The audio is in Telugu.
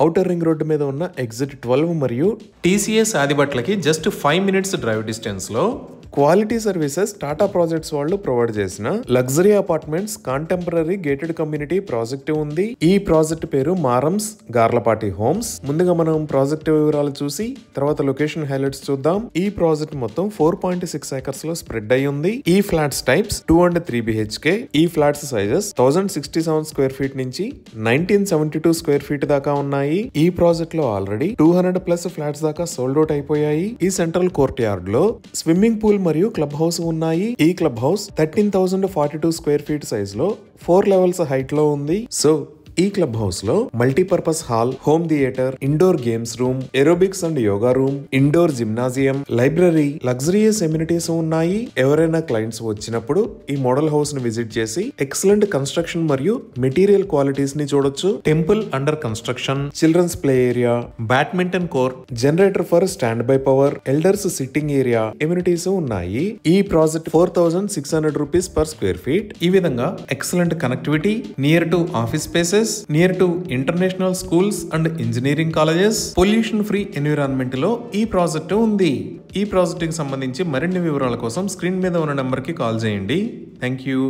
ఔటర్ రింగ్ రోడ్డు మీద ఉన్న ఎగ్జిట్ 12 మరియు టీసీఎస్ ఆదిబట్లకి జస్ట్ 5 minutes డ్రైవ్ డిస్టెన్స్ లో క్వాలిటీ సర్వీసెస్ టాటా ప్రాజెక్ట్స్ వాళ్ళు ప్రొవైడ్ చేసిన luxury apartments contemporary gated community project ఉంది. ఈ ప్రాజెక్ట్ పేరు మారమ్స్ గార్లపాటి హోమ్స్. ముందుగా మనం ప్రాజెక్ట్ వివరాలు చూసి తర్వాత లొకేషన్ హైలైట్స్ చూద్దాం. ఈ ప్రాజెక్ట్ మొత్తం 4.6 acres లో స్ప్రెడ్ అయి ఉంది. ఈ ఫ్లాట్స్ టైప్స్ 2 and 3 BHK. ఈ ఫ్లాట్స్ సైజెస్ 1067 square feet నుంచి 1972 square feet దాకా ఉన్నాయి. ఈ ప్రాజెక్ట్ లో ఆల్రెడీ 200+ ఫ్లాట్స్ దాకా సోల్డ్ అవుట్ అయిపోయాయి. ఈ సెంట్రల్ కోర్ట్ యార్డ్ లో స్విమ్మింగ్ పూల్ మరియు క్లబ్ హౌస్ ఉన్నాయి. ఈ clubhouse 13,042 square feet size లో 4 levels హైట్ లో ఉంది. సో ఈ క్లబ్ హౌస్ లో multipurpose hall, home theatre, indoor games room, aerobics and yoga room, indoor gymnasium, library, luxurious amenities ఉన్నాయి. ఎవరైనా క్లయింట్స్ వచ్చినప్పుడు ఈ మోడల్ హౌస్ ని విజిట్ చేసి ఎక్సలెంట్ కన్స్ట్రక్షన్ మరియు మెటీరియల్ క్వాలిటీస్ ని చూడొచ్చు. Temple under construction, children's play area, badminton court, generator for standby power, elders sitting area amenities ఉన్నాయి. ఈ project 4,600 rupees per square feet. ఈ విధంగా excellent connectivity, near to office spaces, near to international schools and engineering colleges, pollution free environment లో ఈ ప్రాజెక్ట్ ఉంది. ఈ ప్రాజెక్ట్ కి సంబంధించి మరిన్ని వివరాల కోసం స్క్రీన్ మీద ఉన్న నెంబర్ కి కాల్ చేయండి. Thank you.